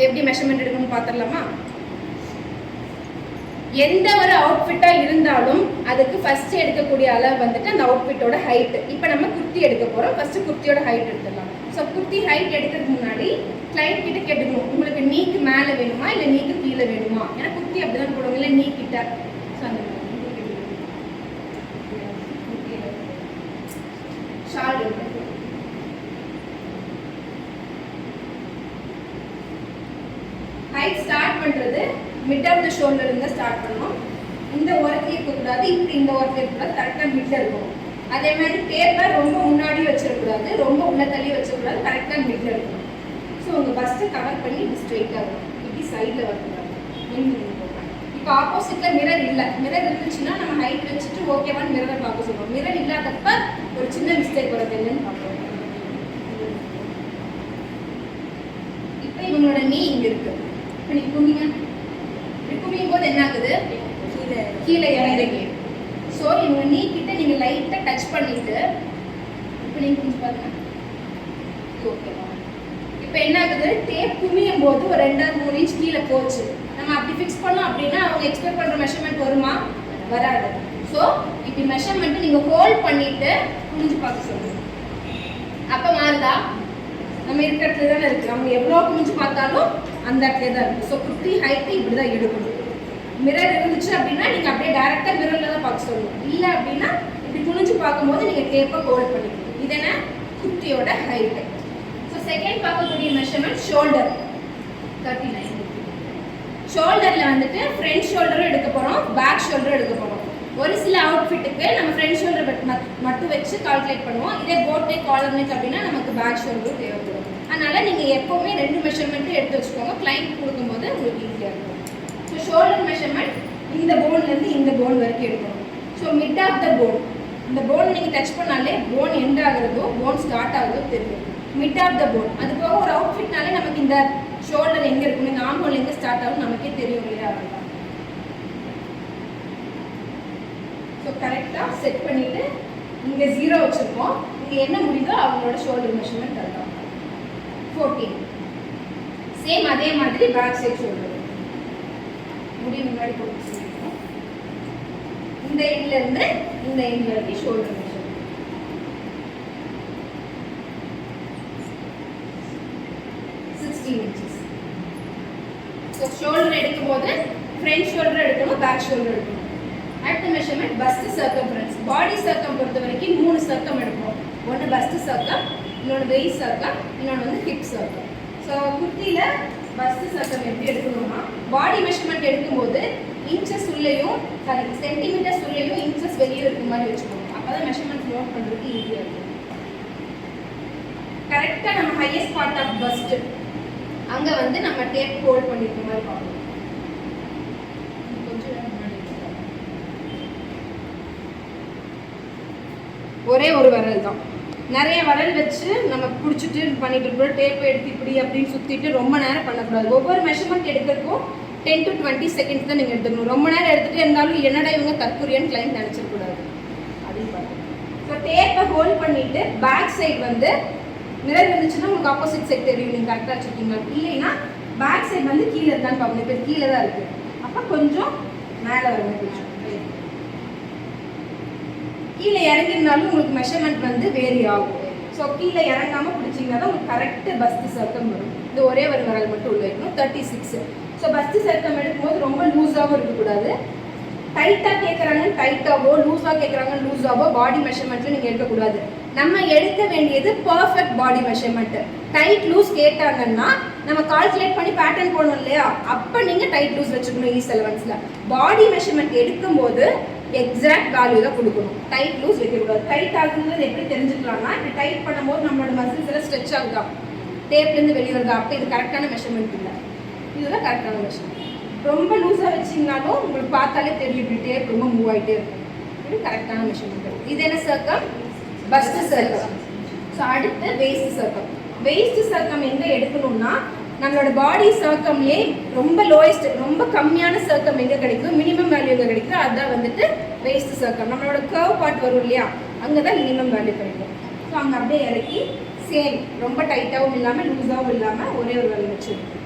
எப்படி மெஷர்மெண்ட் எடுக்கணும்னு பார்த்துடலாமா? எந்த ஒரு அவுட்ஃபிட்டா இருந்தாலும் அதுக்கு ஃபர்ஸ்ட் எடுக்கக்கூடிய அளவு வந்துட்டு அந்த அவுட்ஃபிட்டோட ஹைட். இப்போ நம்ம குர்த்தி எடுக்க போறோம். ஃபர்ஸ்ட் குர்த்தியோட ஹைட் எடுத்துடலாம். ஸோ குர்த்தி ஹைட் எடுக்கிறதுக்கு முன்னாடி கிளைண்ட் கிட்ட கேட்டுக்கணும், உங்களுக்கு நீக்கு மேலே வேணுமா இல்லை நீக்கு கீழே வேணுமா? ஏன்னா குர்த்தி அப்படிதான் போடுவாங்க, இல்லை நீ கிட்ட. ஸோ அந்த ஷால் ஹைட் ஸ்டார்ட் பண்றது மிட் ஆஃப் த ஷோல்டர் இருந்து ஸ்டார்ட் பண்ணணும். இந்த ஒர்க் இருக்கக்கூடாது, இப்படி இந்த ஒர்க் இருக்கக்கூடாது, கரெக்டாக மிட்ல இருக்கும். அதே மாதிரி பேப்பர் ரொம்ப முன்னாடி வச்சிடக்கூடாது, ரொம்ப உள்ள தள்ளி வச்சிடக்கூடாது, கரெக்டாக மிட்ல இருக்கும். ஸோ உங்கள் ஃபஸ்ட்டு கவர் பண்ணி இப்படி ஸ்ட்ரெயிட்டாக இருக்கும், இப்படி சைடில் வரக்கூடாது. இப்போ ஆப்போசிட்டில் மிரர் இல்லை, மிரர் இருந்துச்சுன்னா நம்ம ஹைட் வச்சுட்டு ஓகேவான்னு மிரரை பார்க்க சொல்லுவோம். மிரர் இல்லாதப்ப ஒரு சின்ன மிஸ்டேக் வரது என்னன்னு பார்ப்போம். இப்போ இவங்களோட நீ இங்கே இருக்கு. இப்போ நீ கும்பிங்க, கும்பியும் போது என்ன ஆகுது? கீழே இறங்கி. ஸோ இவங்க நீ கிட்ட நீங்கள் லைட்டாக டச் பண்ணிட்டு இப்போ நீங்கள் குஞ்சு பாருங்க. ஓகேவா? இப்போ என்ன ஆகுது? டேப் குமியும் போது ஒரு 2-3 இன்ச் கீழே போச்சு. நம்ம அப்படி ஃபிக்ஸ் பண்ணோம் அப்படின்னா அவங்க எக்ஸ்பெக்ட் பண்ணுற மெஷர்மெண்ட் வருமா? வராது. ஸோ இப்படி மெஷர்மெண்ட் நீங்கள் ஹோல்ட் பண்ணிட்டு குனிஞ்சு பார்க்க சொல்லுங்க. அப்போ மாறுதா? நம்ம இருக்கிற இடத்துல தானே இருக்கு. நம்ம எவ்வளோ குனிஞ்சு பார்த்தாலும் அந்த இடத்துல தான் இருக்கு. ஸோ குர்த்தி ஹைட்டு இப்படி தான் எடுக்கணும். மிரர் இருந்துச்சு அப்படின்னா நீங்கள் அப்படியே டேரெக்டாக மிரரில் தான் பார்க்க சொல்லணும். இல்லை அப்படின்னா இப்படி குனிஞ்சு பார்க்கும்போது நீங்கள் டேப்பை ஹோல்ட் பண்ணிக்கணும். இது என்ன? குர்த்தியோட ஹைட்டு. ஸோ செகண்ட் பார்க்கக்கூடிய மெஷர்மெண்ட் ஷோல்டர் 39. ஷோல்டரில் வந்துட்டு ஃப்ரண்ட் ஷோல்டரும் எடுக்க போகிறோம், பேக் ஷோல்டரும் எடுக்க போகிறோம். ஒரு சில அவுட்ஃபிட்டுக்கு நம்ம ஃப்ரண்ட் ஷோல்டர் மட்டும் வச்சு கால்குலேட் பண்ணுவோம். இதே போட் நெக், காலர் நெக் அப்படின்னா நமக்கு பேக் ஷோல்டரும் தேவைப்படும். அதனால் நீங்கள் எப்போவுமே 2 மெஷர்மெண்ட்டும் எடுத்து வச்சுக்கோங்க. கிளைண்ட் கொடுக்கும்போது உங்களுக்கு ஈஸியாக இருக்கும். ஸோ ஷோல்டர் மெஷர்மெண்ட் இந்த போன்லேருந்து இந்த போன் வரைக்கும் எடுக்கணும். So mid of the phone, இந்த போன் நீங்கள் டச் பண்ணாலே போன் எண்ட் ஆகுறதோ போன் ஸ்டார்ட் ஆகுறதோ தெரியும். Mid of the phone. அது போக ஒரு அவுட்ஃபிட்னாலே நமக்கு இந்த ஷோல்டர் எங்கே இருக்கணும், இந்த ஆம் ஹோல் எங்கே ஸ்டார்ட் ஆகும் நமக்கே தெரியும் இல்லையா? அதுதான். ஸோ கரெக்டாக செட் பண்ணிவிட்டு இங்கே 0 வச்சுருக்கோம். இங்கே என்ன முடியுதோ அவங்களோட ஷோல்டர் மெஷர்மெண்ட் அதுதான் 14. சேம் அதே மாதிரி பேக் சைட் ஷோல்டர் முடி முன்னாடி போட்டு சொல்லியிருக்கோம். இந்த எண்ட்லேருந்து இந்த எண்ட் வரைக்கும் shoulder measurement 16 inches. So shoulder எடுக்கும்போது ஃப்ரண்ட் ஷோல்டர் எடுக்கணும், பேக் ஷோல்டர் எடுக்கணும். அடுத்த மெஷர்மெண்ட் பஸ்ட் சர்க்கம்ஃபரன்ஸ். பாடி சர்க்கம் பொறுத்த வரைக்கும் 3 சர்க்கம் எடுப்போம். ஒன்று பஸ்ட் சர்க்கம், இன்னொன்று வெயிட் சர்க்கம், இன்னொன்று வந்து ஹிப் சர்க்கம். ஸோ குர்த்தியில் பஸ்ட் சர்க்கம் எப்படி எடுக்கணும்னா பாடி மெஷர்மெண்ட் எடுக்கும்போது இன்ச்சஸ் உள்ளேயும் சென்டிமீட்டர்ஸ் உள்ளேயும் இன்ச்சஸ் வெளியே இருக்க மாதிரி வச்சுக்கணும். அப்போ தான் மெஷர்மெண்ட் நோட் பண்ணுறதுக்கு ஈஸியாக இருக்கும். கரெக்டாக நம்ம ஹையஸ்ட் பார்ட் ஆஃப் பஸ்ட் அங்கே வந்து நம்ம டேப் ஹோல்ட் பண்ணிருக்க மாதிரி பார்க்கணும். ஒரே ஒரு விரல் தான், நிறைய விரல் வச்சு நம்ம பிடிச்சிட்டு பண்ணிட்டு இருக்கோம். டேப் எடுத்து இப்படி அப்படின்னு சுற்றிட்டு ரொம்ப நேரம் பண்ணக்கூடாது. ஒவ்வொரு மெஷர்மெண்ட் எடுக்கிறதுக்கும் 10 to 20 seconds தான் நீங்கள் எடுத்துக்கணும். ரொம்ப நேரம் எடுத்துகிட்டே இருந்தாலும் என்னடா இவங்க தற்கொலைன்னு கிளைண்ட் நினச்சிடக்கூடாது. அதையும் பார்த்து ஸோ டேப்பை ஹோல்ட் பண்ணிவிட்டு பேக் சைடு வந்து மிரர் இருந்துச்சுன்னா உங்களுக்கு ஆப்போசிட் சைட் தெரியும், நீங்கள் கரெக்டாக வச்சுருக்கீங்க. இல்லைன்னா பேக் சைடு வந்து கீழே இருந்தான்னு பார்க்கணும். இப்போ கீழே தான் இருக்குது, அப்போ கொஞ்சம் மேலே வர மாதிரி கீழே இறங்கிருந்தாலும் உங்களுக்கு மெஷர்மெண்ட் வந்து வேரி ஆகும். ஸோ கீழே இறங்காமல் பிடிச்சிங்கன்னா தான் உங்களுக்கு கரெக்டு பஸ்ட் சர்க்கம் வரும். இந்த ஒரே ஒரு விரல் மட்டும் உள்ள இருக்கணும். 36. ஸோ பஸ்ட் சர்க்கம் எடுக்கும்போது ரொம்ப லூஸாகவும் இருக்கக்கூடாது. டைட்டாக கேட்குறாங்க டைட்டாவோ, லூஸாக கேட்குறாங்க லூஸாவோ பாடி மெஷர்மெண்ட்டில் நீங்கள் எடுக்கக்கூடாது. நம்ம எடுக்க வேண்டியது perfect body measurement. Tight loose கேட்டாங்கன்னா நம்ம கால்குலேட் பண்ணி பேட்டர்ன் போடணும் இல்லையா? அப்போ நீங்கள் டைட் லூஸ் வச்சுக்கணும். E11ஸில் பாடி மெஷர்மெண்ட் எடுக்கும்போது எக்ஸாக்ட் வேல்யூ தான் கொடுக்கணும். டைட் லூஸ் வைக்கக்கூடாது. டைட் ஆகுதுன்றது எப்படி தெரிஞ்சுக்கலாம்னா இப்படி டைட் பண்ணும்போது நம்மளோட மசில்ஸ் எல்லாம் ஸ்ட்ரெச் ஆகுதா, டேப்லேருந்து வெளியே வருதா, அப்போ இது கரெக்டான மெஷர்மெண்ட் இல்லை. இதுதான் கரெக்டான மெஷர்மெண்ட். ரொம்ப லூஸாக வச்சிங்கனாலும் உங்களுக்கு பார்த்தாலே தெரியும் இப்படி டேப் ரொம்ப மூவ் ஆகிட்டே இருக்கும். இது கரெக்டான மெஷர்மெண்ட். இது என்ன சர்க்கம்? பஸ்ட் சர்க்கம். ஸோ அடுத்து வெயிஸ்ட் சர்க்கம். வெயிஸ்ட் சர்க்கம் எங்கே எடுக்கணும்னா நம்மளோட பாடி சர்க்கம்லேயே ரொம்ப லோயஸ்ட், ரொம்ப கம்மியான சர்க்கம் எங்கே கிடைக்கும், மினிமம் வேல்யூ எங்கே கிடைக்கும், அதுதான் வந்துட்டு வெயிஸ்ட் சர்க்கம். நம்மளோட கர்வ் பார்ட் வரும் இல்லையா, அங்கே தான் மினிமம் வேல்யூ கிடைக்கும். ஸோ அங்கே அப்படியே இறக்கி சேம் ரொம்ப டைட்டாகவும் இல்லாமல் லூஸாகவும் இல்லாமல் ஒரே ஒரு வேல்யூ வச்சுருக்கோம்.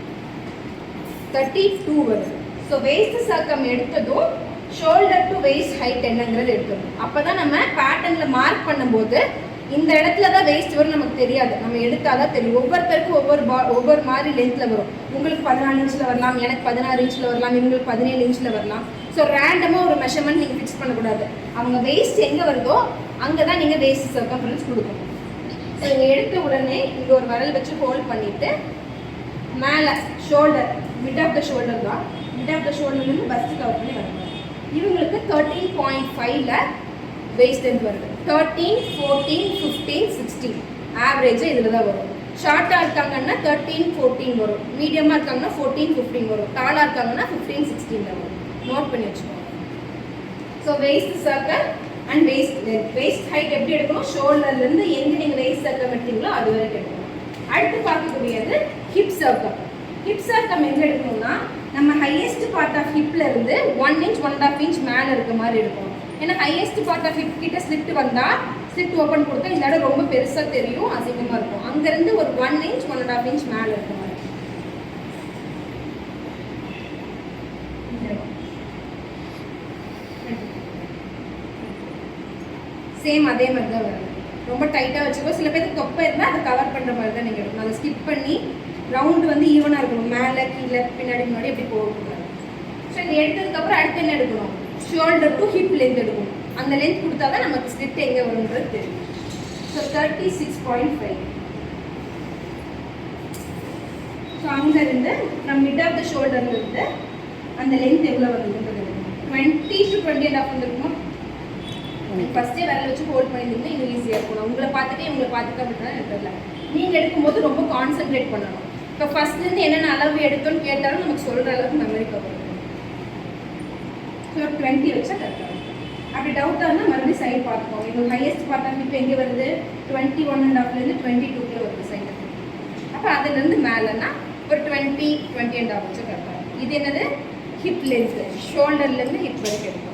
32 வருது. ஸோ வேஸ்ட் சர்க்கம் எடுத்ததும் ஷோல்டர் டு வேஸ்ட் ஹைட் என்னங்கிறது எடுக்கணும். அப்போ தான் நம்ம பேட்டர்னில் மார்க் பண்ணும்போது இந்த இடத்துல தான் வேஸ்ட் வரும் நமக்கு தெரியாது, நம்ம எடுத்தாதான் தெரியும். ஒவ்வொருத்தருக்கும் ஒவ்வொரு மாதிரி லென்த்தில் வரும். உங்களுக்கு 14 இன்ச்சில் வரலாம், எனக்கு 16 இன்ச்சில் வரலாம், இவங்களுக்கு 17 இன்ச்சில் வரலாம். ஸோ ரேண்டமாக ஒரு மெஷர்மெண்ட் நீங்கள் ஃபிக்ஸ் பண்ணக்கூடாது. அவங்க வேஸ்ட் எங்கே வருதோ அங்கே தான் நீங்கள் வேஸ்ட் சர்க்கம்ஃபரன்ஸ் கொடுக்கணும். ஸோ இங்கே எடுத்த உடனே இங்கே ஒரு விரல் வச்சு ஹோல்ட் பண்ணிவிட்டு மேலே shoulder mid of the shoulder தான், மிட் ஆஃப் த ஷோல்டர்லேருந்து பஸ்ட் கவர் பண்ணி வரணும். இவங்களுக்கு 13.5ல் வேஸ்ட் லென்த் வருது. 13, 14, 15, 16 ஆவரேஜாக இதில் தான் வரும். ஷார்ட்டாக இருக்காங்கன்னா 13, 14 வரும், மீடியமாக இருக்காங்கன்னா 14, 15 வரும், டாலாக இருக்காங்கன்னா 15, 16 வரும். நோட் பண்ணி வச்சுக்கோங்க. So waist circle and waist length. Waist height எப்படி எடுக்கணும்? ஷோல்டர்லேருந்து எங்கே நீங்கள் வேஸ்ட் சர்க்கிள் எடுத்தீங்களோ அது வரைக்கும் எடுக்கணும். அடுத்து பார்க்கக்கூடியது ஹிப் சர்க்கிள். ஹிப் சர்க்கிள் எங்கே எடுக்கணும்னா நம்ம ஹையஸ்ட் பார்ட் ஆஃப் ஹிப்ல இருந்து 1 inch 1.5 inch மேலே இருக்க மாதிரி இருக்கும். ஏன்னா ஹையஸ்ட் பார்ட் ஆஃப் ஹிப் கிட்ட ஸ்லிட் வந்தால் ஸ்லிட் ஓப்பன் கொடுத்தா இந்த இடம் ரொம்ப பெருசாக தெரியும், அசிங்கமாக இருக்கும். அங்கேருந்து ஒரு 1 inch 1.5 inch மேலே இருக்க மாதிரி. சேம் அதே மாதிரி தான் வரும். ரொம்ப டைட்டாக வச்சுக்கோ. சில பேருக்கு தொப்பை இருந்தால் அதை கவர் பண்ணுற மாதிரி தான் நீங்கள் எடுக்கணும். அதை ஸ்கிப் பண்ணி ரவுண்டு வந்து ஈவனாக இருக்கணும், மேலே கீழே பின்னாடி முன்னாடி எப்படி போகக்கூடாது. ஸோ இது எடுத்ததுக்கப்புறம் அடுத்து என்ன எடுக்கணும்? ஷோல்டர் டு ஹிப் லென்த் எடுக்கணும். அந்த லென்த் கொடுத்தா தான் நமக்கு ஸ்லிட் எங்கே வரும்ன்றது தெரியும். ஸோ 36.5. ஸோ அங்கேருந்து நம்ம மிட் ஆஃப் த ஷோல்டர்லேருந்து அந்த லென்த் எவ்வளோ வருதுன்றது எடுக்கணும். 20 to 20.5 வந்துருக்குமா? ஃபஸ்ட்டே விரல் வச்சு ஹோல்ட் பண்ணியிருந்தீங்கன்னா இன்னும் ஈஸியாக இருக்கணும். உங்களை பார்த்துட்டே உங்களை பார்த்துக்க அப்படின்னா எனக்கு தெரியல. நீங்கள் எடுக்கும்போது ரொம்ப கான்சென்ட்ரேட் பண்ணணும். இப்போ ஃபஸ்ட்லேருந்து என்னென்ன அளவு எடுத்தோன்னு கேட்டாலும் நமக்கு சொல்கிற அளவுக்கு மெமரி கவர் இருக்கும். ஸோ 20 வச்சா கரெக்டாக இருக்கும். அப்படி டவுட்டாக இருந்தால் மறுபடியும் சைடு பார்த்துக்கோங்க. எங்களுக்கு ஹையஸ்ட் பார்த்தா இப்போ எங்கே வருது? 21.5லேருந்து 22 வருது சைடு. அப்போ அதுலேருந்து மேலேன்னா ஒரு 20, 20.5 வச்சா கரெக்டாக இருக்கும். இது என்னது? Hip length. ஷோல்டர்லேருந்து ஹிப் வரைக்கும் எடுக்கும்.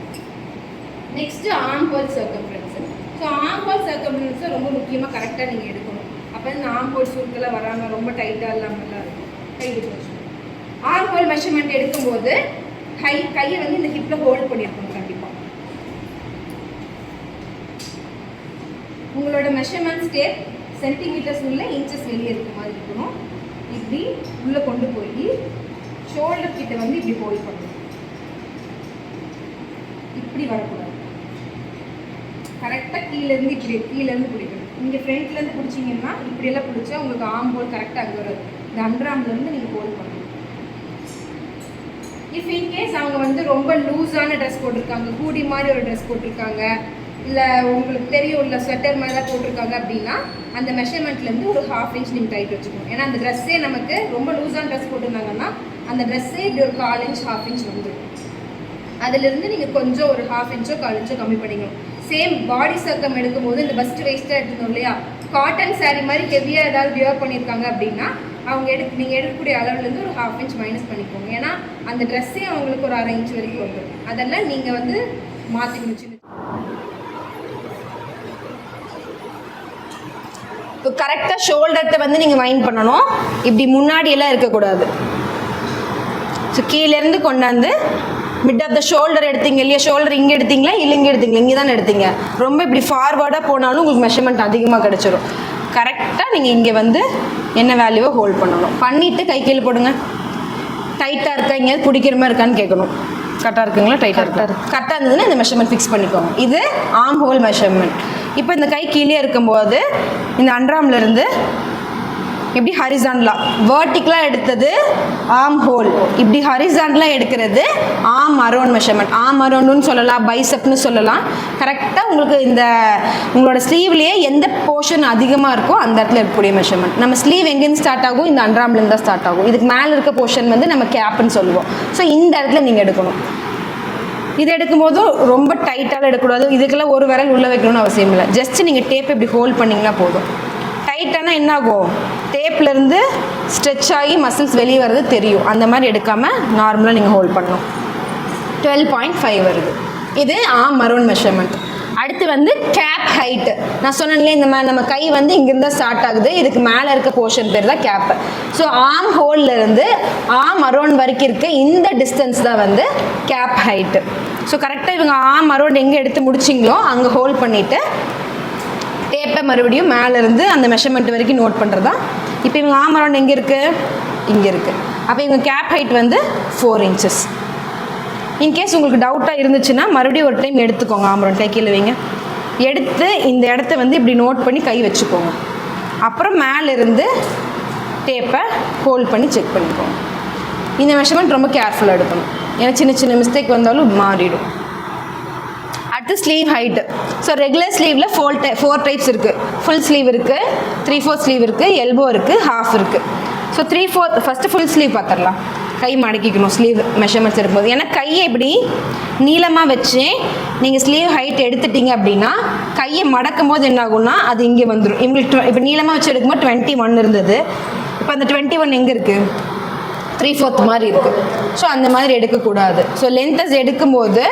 Next arm hole circumference. So arm hole சர்க்கம்ஃபரன்ஸை ரொம்ப முக்கியமாக கரெக்டாக நீங்கள் எடுக்கணும். அப்போ இந்த ஆர்ம் ஹோல் சுருக்கெல்லாம் வராமல் ரொம்ப டைட்டாக இல்லாமல்லாம் இருக்கும். கை எடுத்து வச்சுக்கணும். ஆர்ம் ஹோல் மெஷர்மெண்ட் எடுக்கும்போது கையை வந்து இந்த ஹிப்பில் ஹோல்ட் பண்ணியிருக்கணும் கண்டிப்பாக. உங்களோட மெஷர்மெண்ட் ஸ்டேப் சென்டிமீட்டர்ஸ் உள்ள இன்ச்சஸ் வெளியே இருக்க மாதிரி இருக்கணும். இப்படி உள்ளே கொண்டு போய் ஷோல்டர் கிட்ட வந்து இப்படி ஹோல்ட் பண்ணணும். இப்படி வரக்கூடாது. கரெக்டாக கீழேருந்து கீழேருந்து பிடிக்கணும். இங்கே ஃப்ரண்ட்லேருந்து பிடிச்சிங்கன்னா இப்படியெல்லாம் பிடிச்சா உங்களுக்கு ஆர்ம் ஹோல் கரெக்டாக அங்கே வராது. இந்த அண்டர் ஆர்ம்லேருந்து நீங்கள் ஹோல்ட் பண்ணணும். இஃப் இன்கேஸ் அவங்க வந்து ரொம்ப லூஸான ட்ரெஸ் போட்டிருக்காங்க, ஹூடி மாதிரி ஒரு ட்ரெஸ் போட்டிருக்காங்க, இல்லை உங்களுக்கு தெரியும் இல்லை ஸ்வெட்டர் மாதிரி தான் போட்டிருக்காங்க அப்படின்னா அந்த மெஷர்மெண்ட்லேருந்து ஒரு 1/2 inch நீங்கள் டைட் வச்சுக்கணும். ஏன்னா அந்த ட்ரெஸ்ஸே நமக்கு ரொம்ப லூஸான ட்ரெஸ் போட்டிருந்தாங்கன்னா அந்த ட்ரெஸ்ஸே இப்படி ஒரு 1/4 inch 1/2 inch வந்துடும். அதிலிருந்து நீங்கள் கொஞ்சம் ஒரு 1/2 inch 1/4 inch கம்மி பண்ணிக்கணும். சேம் பாடி சர்க்கம் எடுக்கும்போது இந்த பஸ்ட் வேஸ்ட்டாக எடுத்துக்கணும் இல்லையா? காட்டன் சாரீ மாதிரி ஹெவியாக ஏதாவது வியர் பண்ணியிருக்காங்க அப்படின்னா அவங்க நீங்கள் எடுக்கக்கூடிய அளவுலேருந்து ஒரு 1/2 inch மைனஸ் பண்ணிக்கோங்க. ஏன்னா அந்த ட்ரெஸ்ஸே அவங்களுக்கு ஒரு 1/2 inch வரைக்கும் வந்துடும். அதெல்லாம் நீங்கள் வந்து மாற்றிக்கணும். இப்போ கரெக்டாக ஷோல்டர்கிட்ட வந்து நீங்கள் வைண்ட் பண்ணணும். இப்படி முன்னாடியெல்லாம் இருக்கக்கூடாது. ஸோ கீழேருந்து கொண்டாந்து மிட் ஆஃப் த ஷோல்டர் எடுத்தீங்க இல்லையா? ஷோல்டர் இங்கே எடுத்தீங்களா இல்லை இங்கே எடுத்தீங்களா? இங்கே தானே எடுத்தீங்க. ரொம்ப இப்படி ஃபார்வர்டாக போனாலும் உங்களுக்கு மெஷர்மெண்ட் அதிகமாக கிடச்சிரும். கரெக்டாக நீங்கள் இங்கே வந்து என்ன வேல்யூவோ ஹோல்ட் பண்ணணும். பண்ணிவிட்டு கை கீழே போடுங்க. டைட்டாக இருக்கா, எங்கேயாவது பிடிக்கிற மாதிரி இருக்கான்னு கேட்கணும். கரெக்டாக இருக்குங்களா? டைட்டாக இருக்கா? கரெக்டாக இருந்ததுன்னா இந்த மெஷர்மெண்ட் ஃபிக்ஸ் பண்ணிக்கோங்க. இது ஆர்ம் ஹோல் மெஷர்மெண்ட். இப்போ இந்த கை கீழே இருக்கும்போது இந்த அண்டர்ஆர்ம்லேருந்து இப்படி ஹரிசாண்டலாக வேர்ட்டிக்கலாக எடுத்தது ஆர்ம் ஹோல், இப்படி ஹரிசாண்டலாக எடுக்கிறது ஆர்ம் அரௌண்ட் மெஷர்மெண்ட். ஆர்ம் அரௌண்டுன்னு சொல்லலாம், பைசப்னு சொல்லலாம். கரெக்டாக உங்களுக்கு இந்த உங்களோட ஸ்லீவ்லேயே எந்த போர்ஷன் அதிகமாக இருக்கோ அந்த இடத்துல இருக்கக்கூடிய மெஷர்மெண்ட். நம்ம ஸ்லீவ் எங்கேருந்து ஸ்டார்ட் ஆகும்? இந்த அண்டர்ஆர்ம்லேருந்து தான் ஸ்டார்ட் ஆகும். இதுக்கு மேலே இருக்க போர்ஷன் வந்து நம்ம கேப்னு சொல்லுவோம். ஸோ இந்த இடத்துல நீங்கள் எடுக்கணும். இது எடுக்கும்போது ரொம்ப டைட்டாக எடுக்கக்கூடாது. இதுக்கெல்லாம் ஒரு விரல் உள்ளே வைக்கணும்னு அவசியம் இல்லை. ஜஸ்ட் நீங்கள் டேப் இப்படி ஹோல்ட் பண்ணிங்கன்னா போதும். டைட்டானா என்ன ஆகும்? டேப்லேருந்து ஸ்ட்ரெச் ஆகி மசில்ஸ் வெளியே வர்றது தெரியும். அந்த மாதிரி எடுக்காமல் நார்மலாக நீங்கள் ஹோல்ட் பண்ணணும். 12.5 வருது. இது ஆர்ம் அரௌண்ட் மெஷர்மெண்ட். அடுத்து வந்து கேப் ஹைட்டு. நான் சொன்னேன்ல இந்த மாதிரி நம்ம கை வந்து இங்கிருந்தா ஸ்டார்ட் ஆகுது, இதுக்கு மேலே இருக்க போர்ஷன் பேர் தான் கேப். ஸோ ஆர்ம் ஹோல்ல இருந்து ஆர்ம் அரௌண்ட் வரைக்கும் இருக்க இந்த டிஸ்டன்ஸ் தான் வந்து கேப் ஹைட்டு. ஸோ கரெக்டாக இவங்க ஆர்ம் அரௌண்ட் எங்கே எடுத்து முடிச்சிங்களோ அங்கே ஹோல்ட் பண்ணிவிட்டு டேப்பை மறுபடியும் மேலேருந்து அந்த மெஷர்மெண்ட் வரைக்கும் நோட் பண்ணுறது தான். இப்போ இவங்க ஆர்ம் அரௌண்ட் எங்கே இருக்குது, இங்கே இருக்குது. அப்போ இவங்க கேப் ஹைட் வந்து 4 inches. இன்கேஸ் உங்களுக்கு டவுட்டாக இருந்துச்சுன்னா மறுபடியும் ஒரு டைம் எடுத்துக்கோங்க. ஆர்ம் அரௌண்ட் கை கீழே வைங்க, எடுத்து இந்த இடத்த வந்து இப்படி நோட் பண்ணி கை வச்சுக்கோங்க. அப்புறம் மேலேருந்து டேப்பை ஹோல்ட் பண்ணி செக் பண்ணிக்கோங்க. இந்த மெஷர்மெண்ட் ரொம்ப கேர்ஃபுல்லாக எடுக்கணும், ஏன்னா சின்ன சின்ன மிஸ்டேக் வந்தாலும் மாறிடும். அடுத்து ஸ்லீவ் ஹைட்டு. ஸோ ரெகுலர் ஸ்லீவில் 4 டைப்ஸ் இருக்குது. ஃபுல் ஸ்லீவ் இருக்குது, 3/4 ஸ்லீவ் இருக்குது, எல்போ இருக்குது, ஹாஃப் இருக்குது. ஸோ 3/4 ஃபஸ்ட்டு ஃபுல் ஸ்லீவ் பார்த்துடலாம். கை மடக்கிக்கணும் ஸ்லீவ் மெஷர்மெண்ட்ஸ் இருக்கும்போது. ஏன்னா கையை இப்படி நீளமாக வச்சு நீங்கள் ஸ்லீவ் ஹைட் எடுத்துட்டீங்க அப்படின்னா கையை மடக்கும் போது என்ன ஆகும்னா அது இங்கே வந்துடும். இவங்களுக்கு இப்போ நீளமாக வச்சு எடுக்கும்போது 21 இருந்தது, இப்போ அந்த 21 எங்கே இருக்குது, 3/4 மாதிரி இருக்குது. ஸோ அந்த மாதிரி எடுக்கக்கூடாது. ஸோ லென்த்தஸ் எடுக்கும்போது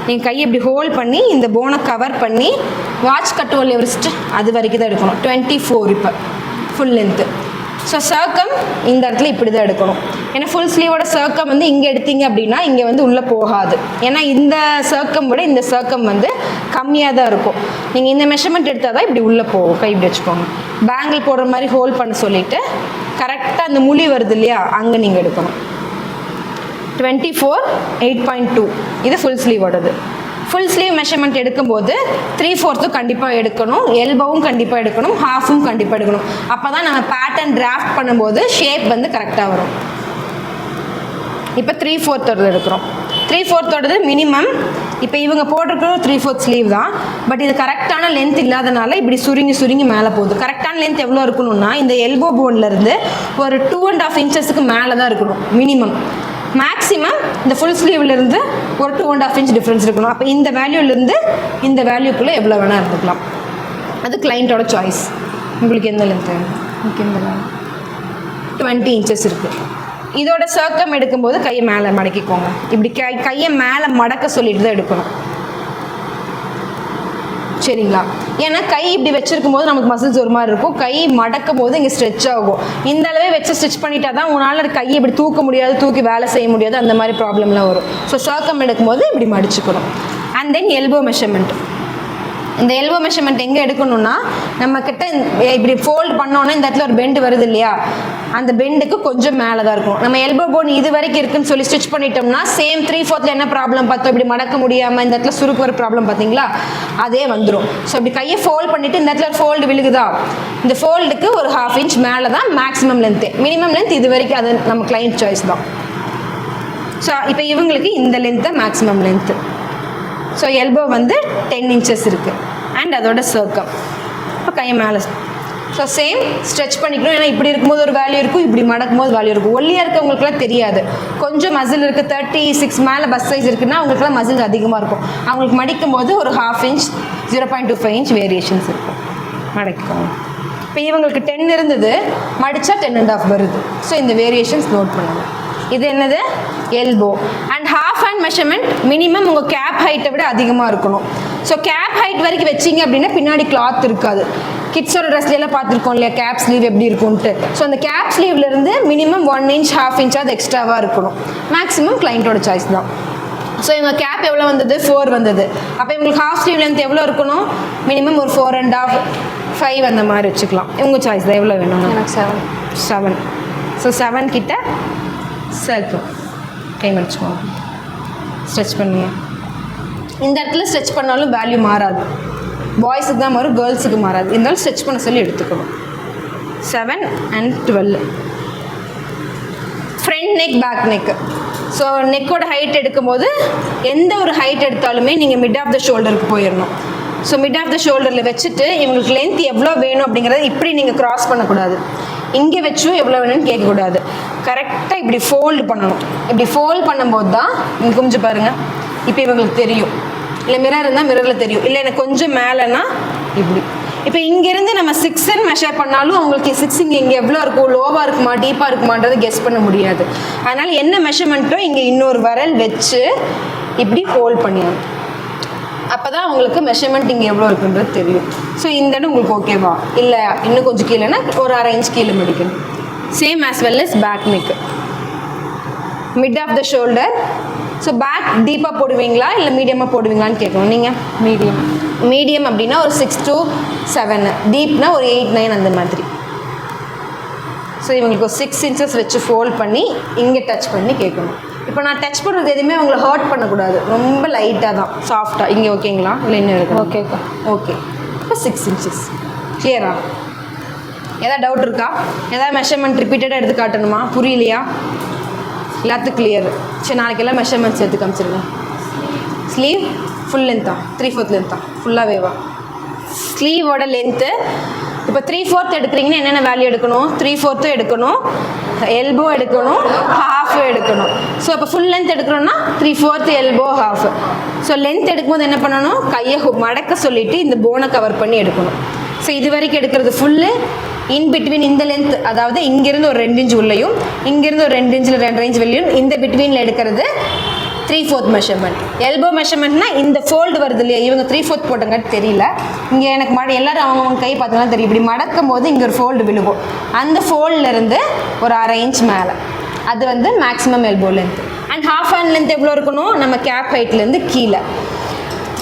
நீங்கள் கையை இப்படி ஹோல்ட் பண்ணி இந்த போனை கவர் பண்ணி வாட்ச் கட்டுவோம் எவரிஸ்ட்டு அது வரைக்கும் தான் எடுக்கணும். 24 இப்போ ஃபுல் லென்த்து. ஸோ சர்க்கம் இந்த இடத்துல இப்படி தான் எடுக்கணும். ஏன்னா ஃபுல் ஸ்லீவோட சர்க்கம் வந்து இங்கே எடுத்தீங்க அப்படின்னா இங்கே வந்து உள்ளே போகாது. ஏன்னா இந்த சர்க்கம் விட இந்த சர்க்கம் வந்து கம்மியாக தான் இருக்கும். நீங்கள் இந்த மெஷர்மெண்ட் எடுத்தால் தான் இப்படி உள்ளே போகும். கை இப்படி வச்சுக்கோங்க. பேங்கிள் போடுற மாதிரி ஹோல்ட் பண்ண சொல்லிவிட்டு கரெக்டாக அந்த முழி வருது இல்லையா, அங்கே நீங்கள் எடுக்கணும். 24 8.2 இது ஃபுல் ஸ்லீவோடது. ஃபுல் ஸ்லீவ் மெஷர்மெண்ட் எடுக்கும்போது 3/4 கண்டிப்பாக எடுக்கணும், எல்போவும் கண்டிப்பாக எடுக்கணும், ஹாஃபும் கண்டிப்பாக எடுக்கணும். அப்போ தான் நம்ம பேட்டர்ன் டிராஃப்ட் பண்ணும்போது ஷேப் வந்து கரெக்டாக வரும். இப்போ 3/4 எடுக்கிறோம். 3/4 மினிமம். இப்போ இவங்க போட்டிருக்கிற 3/4 ஸ்லீவ் தான், பட் இது கரெக்டான லென்த் இல்லாதனால இப்படி சுருங்கி மேலே போகுது. கரெக்டான லென்த் எவ்வளோ இருக்கணும்னா இந்த எல்போ போன்லேருந்து ஒரு 2.5 inches மேலே தான் இருக்கணும் மினிமம். மேக்ஸிமம் இந்த ஃபுல் ஸ்லீவ்லேருந்து ஒரு 2.5 inch டிஃப்ரென்ஸ் இருக்கணும். அப்போ இந்த வேல்யூலேருந்து இந்த வேல்யூக்குள்ளே எவ்வளோ வேணால் இருந்துக்கலாம். அது கிளைண்ட்டோட சாய்ஸ். உங்களுக்கு எந்த லென்த்து, உங்களுக்கு எந்த 20 inches இருக்குது. இதோட சர்க்கம் எடுக்கும்போது கையை மேலே மடக்கிக்கோங்க. இப்படி கையை மேலே மடக்க சொல்லிட்டு தான் எடுக்கணும், சரிங்களா? ஏன்னா கை இப்படி வச்சிருக்கும் போது நமக்கு மசில்ஸ் ஒரு மாதிரி இருக்கும், கை மடக்கும் போது இங்கே ஸ்ட்ரெச் ஆகும். இந்த அளவே வச்சு ஸ்டிச் பண்ணிட்டா தான் உங்களால் கையை இப்படி தூக்க முடியாது, தூக்கி வேலை செய்ய முடியாது, அந்த மாதிரி ப்ராப்ளம்லாம் வரும். ஸோ சர்க்கம் எடுக்கும்போது இப்படி மடிச்சுக்கணும். And then elbow measurement. இந்த எல்போ மெஷர்மெண்ட் எங்கே எடுக்கணும்னா நம்மக்கிட்ட இப்படி ஃபோல்ட் பண்ணோன்னா இந்த இடத்துல ஒரு பெண்டு வருது இல்லையா, அந்த பெண்டுக்கு கொஞ்சம் மேலே தான் இருக்கும். நம்ம எல்போ போன் இது வரைக்கும் இருக்குன்னு சொல்லி ஸ்டிச் பண்ணிட்டோம்னா சேம் 3/4 என்ன ப்ராப்ளம் பார்த்தோம், இப்படி மடக்க முடியாமல் இந்த இடத்துல சுருக்கு வர ப்ராப்ளம் பார்த்தீங்களா, அதே வந்துடும். ஸோ இப்படி கையை ஃபோல்ட் பண்ணிவிட்டு இந்த இடத்துல ஒரு ஃபோல்டு விழுகுதா, இந்த ஃபோல்டுக்கு ஒரு 1/2 inch மேலே தான் மேக்ஸிமம் லென்த்து. மினிமம் லென்த் இது வரைக்கும் அது நம்ம கிளைண்ட் சாய்ஸ் தான். ஸோ இப்போ இவங்களுக்கு இந்த length maximum length. So elbow வந்து 10 inches இருக்குது அண்ட் அதோட சர்க்கம். இப்போ கையை மேலே ஸோ சேம் ஸ்ட்ரெச் பண்ணிக்கணும். ஏன்னா இப்படி இருக்கும்போது ஒரு வேல்யூ இருக்கும், இப்படி மடக்கும் போது வேல்யூ இருக்கும். ஒல்லியாக இருக்கவங்களுக்குலாம் தெரியாது, கொஞ்சம் மசில் இருக்குது, 36 மேலே பஸ் சைஸ் இருக்குன்னா அவங்களுக்குலாம் மசில் அதிகமாக இருக்கும். அவங்களுக்கு மடிக்கும் போது ஒரு 1/2 inch 0.25 inch வேரியேஷன்ஸ் இருக்கும். மடக்கிக்கோங்க. இப்போ இவங்களுக்கு 10 இருந்தது, மடித்தா 10.5 வருது. ஸோ இந்த வேரியேஷன்ஸ் நோட் பண்ணுங்கள். இது என்னது, elbow. And half hand measurement minimum உங்கள் கேப் ஹைட்டை விட அதிகமாக இருக்கணும். ஸோ கேப் ஹைட் வரைக்கும் வச்சிங்க அப்படின்னா பின்னாடி கிளாத் இருக்காது. கிட்ஸோட ட்ரெஸ்லாம் பார்த்துருக்கோம் இல்லையா, கேப் ஸ்லீவ் எப்படி இருக்கும்ன்ட்டு. ஸோ அந்த கேப் ஸ்லீவ்லேருந்து மினிமம் 1 inch 1/2 inch அது எக்ஸ்ட்ராவாக இருக்கணும். மேக்ஸிமம் கிளைண்ட்டோட சாய்ஸ் தான். ஸோ இவங்க கேப் எவ்வளோ வந்தது, 4 வந்தது. அப்போ இவங்களுக்கு ஹாஃப் ஸ்லீவ் லென்த் எவ்வளோ இருக்கணும், மினிமம் ஒரு 4.5 5 அந்த மாதிரி வச்சுக்கலாம். இவங்க சாய்ஸ் தான். எவ்வளோ வேணும், எனக்கு 7. ஸோ 7 கிட்ட சர்க்கிள் கை மடிச்சுக்கோங்க, ஸ்ட்ரெச் பண்ணுங்க. இந்த இடத்துல ஸ்ட்ரெச் பண்ணாலும் வேல்யூ மாறாது, பாய்ஸுக்கு தான் மாறும், கேர்ள்ஸுக்கு மாறாது. இருந்தாலும் ஸ்ட்ரெச் பண்ண சொல்லி எடுத்துக்கணும். 7 and 12. Front neck, back neck. So நெக்கோட ஹைட் எடுக்கும்போது எந்த ஒரு ஹைட் எடுத்தாலுமே நீங்கள் மிட் ஆஃப் த ஷோல்டருக்கு போயிடணும். ஸோ மிட் ஆஃப் த ஷோல்டரில் வச்சுட்டு இவங்களுக்கு லென்த் எவ்வளோ வேணும் அப்படிங்கிறத இப்படி நீங்கள் க்ராஸ் பண்ணக்கூடாது. இங்கே வச்சும் எவ்வளோ வேணும்னு கேட்கக்கூடாது. கரெக்டாக இப்படி ஃபோல்டு பண்ணணும். இப்படி ஃபோல்ட் பண்ணும்போது தான் இங்கே கொஞ்சம் பாருங்கள், இப்போ இவங்களுக்கு தெரியும். இல்லை மிரர் இருந்தால் மிரரில் தெரியும். இல்லை எனக்கு கொஞ்சம் மேலேனா இப்படி. இப்போ இங்கேருந்து நம்ம 6 மெஷர் பண்ணாலும் அவங்களுக்கு 6 இங்கே எவ்வளோ இருக்கும், லோவாக இருக்குமா டீப்பாக இருக்குமான்றது கெஸ் பண்ண முடியாது. அதனால் என்ன மெஷர்மெண்ட்டோ இங்கே இன்னொரு விரல் வச்சு இப்படி ஹோல்ட் பண்ணிடணும். அப்போ தான் உங்களுக்கு மெஷர்மெண்ட் இங்கே எவ்வளோ இருக்குன்றது தெரியும். ஸோ இந்த இடம் உங்களுக்கு ஓகேவா, இல்லை இன்னும் கொஞ்சம் கீழேன்னா ஒரு 1/2 இன்ச் கீழே மடிக்கணும். Same as well as back neck, mid of the shoulder. So back டீப்பாக போடுவீங்களா இல்லை மீடியமாக போடுவீங்களான்னு கேட்கணும் நீங்கள். மீடியம் அப்படின்னா ஒரு 6 to 7, டீப்னா ஒரு 8, 9 அந்த மாதிரி. ஸோ இவங்களுக்கு ஒரு 6 inches வச்சு ஃபோல்ட் பண்ணி இங்கே டச் பண்ணி கேட்கணும். இப்போ நான் டச் பண்ணுறது எதுவுமே உங்களை ஹர்ட் பண்ணக்கூடாது, ரொம்ப லைட்டாக தான், சாஃப்டாக. இங்கே ஓகேங்களா இல்லை இன்னும் இருக்கு? ஓகேக்கா. ஓகே. இப்போ 6 inches கிளியரா? ஏதாவது டவுட் இருக்கா? ஏதாவது மெஷர்மெண்ட் ரிப்பீட்டடாக எடுத்து காட்டணுமா? புரியலையா? எல்லாத்துக்கும் கிளியர். சரி, நாளைக்கு எல்லாம் மெஷர்மெண்ட்ஸ் எடுத்து காமிச்சிருங்க. Sleeve full லென்த்தா 3/4 லென்த்தா ஃபுல்லாகவேவா? ஸ்லீவோட லென்த்து இப்போ 3/4 எடுக்கிறீங்கன்னா என்னென்ன வேல்யூ எடுக்கணும்? 3/4 எடுக்கணும், எல்போ எடுக்கணும், ஹாஃப் எடுக்கணும். ஸோ இப்போ ஃபுல் லென்த் எடுக்கணும்னா 3/4 எல்போ ஹாஃப். ஸோ லென்த் எடுக்கும்போது என்ன பண்ணணும்? கையை மடக்க சொல்லிவிட்டு இந்த போனை கவர் பண்ணி எடுக்கணும். ஸோ இது வரைக்கும் எடுக்கிறது ஃபுல்லு. இன் பிட்வீன் இந்த லென்த், அதாவது இங்கேருந்து ஒரு 2 inch உள்ளேயும் இங்கேருந்து ஒரு 2 inch 2 inch வெளியும் இந்த பிட்வீனில் எடுக்கிறது 3/4 மெஷர்மெண்ட். எல்போ மெஷர்மெண்ட்னா இந்த ஃபோல்டு வருது இல்லையா, இவங்க 3/4 போட்டங்காட்டி தெரியல. இங்கே எனக்கு எல்லாரும் அவங்க கை பார்த்தோம்னா தெரியும். இப்படி மடக்கும் போது இங்கே ஒரு ஃபோல்டு விழுகும், அந்த ஃபோல்ட்லேருந்து ஒரு 1/2 inch மேலே, அது வந்து maximum elbow length. And half hand length எவ்வளோ இருக்கணும்? நம்ம கேப் ஹைட்லேருந்து கீழே.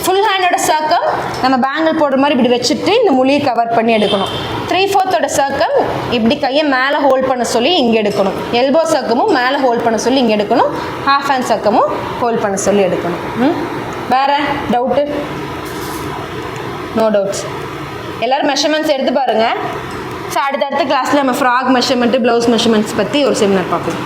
ஃபுல் ஹேண்டோட சர்க்கம் நம்ம பேங்கிள் போடுற மாதிரி இப்படி வச்சுட்டு இந்த மொழியை கவர் பண்ணி எடுக்கணும். 3/4 சர்க்கம் இப்படி கையை மேலே ஹோல்ட் பண்ண சொல்லி இங்கே எடுக்கணும். எல்போ சர்க்கமும் மேலே ஹோல்ட் பண்ண சொல்லி இங்கே எடுக்கணும். ஹாஃப் ஹேண்ட் சர்க்கமும் ஹோல்ட் பண்ண சொல்லி எடுக்கணும். வேறு டவுட்டு? No doubts. எல்லோரும் மெஷர்மெண்ட்ஸ் எடுத்து பாருங்கள். ஸோ அடுத்தடுத்த கிளாஸில் நம்ம ஃப்ராக் மெஷர்மெண்ட்டு, ப்ளவுஸ் மெஷர்மெண்ட்ஸ் பற்றி ஒரு செமினார் பார்க்கலாம்.